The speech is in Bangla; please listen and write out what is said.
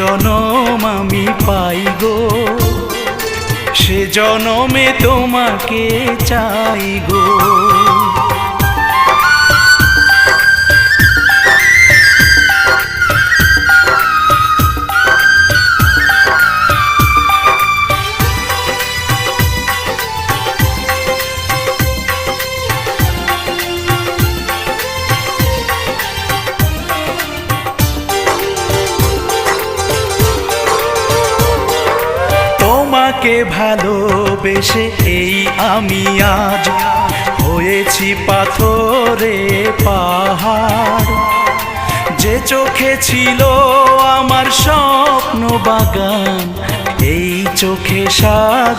জনম আমি পাই গো, সে জনমে তোমাকে চাই গো। তোমাকে ভালোবেসে এই আমি আজ হয়েছি পাথরে পাহাড়। যে চোখে ছিল আমার স্বপ্ন বাগান, এই চোখে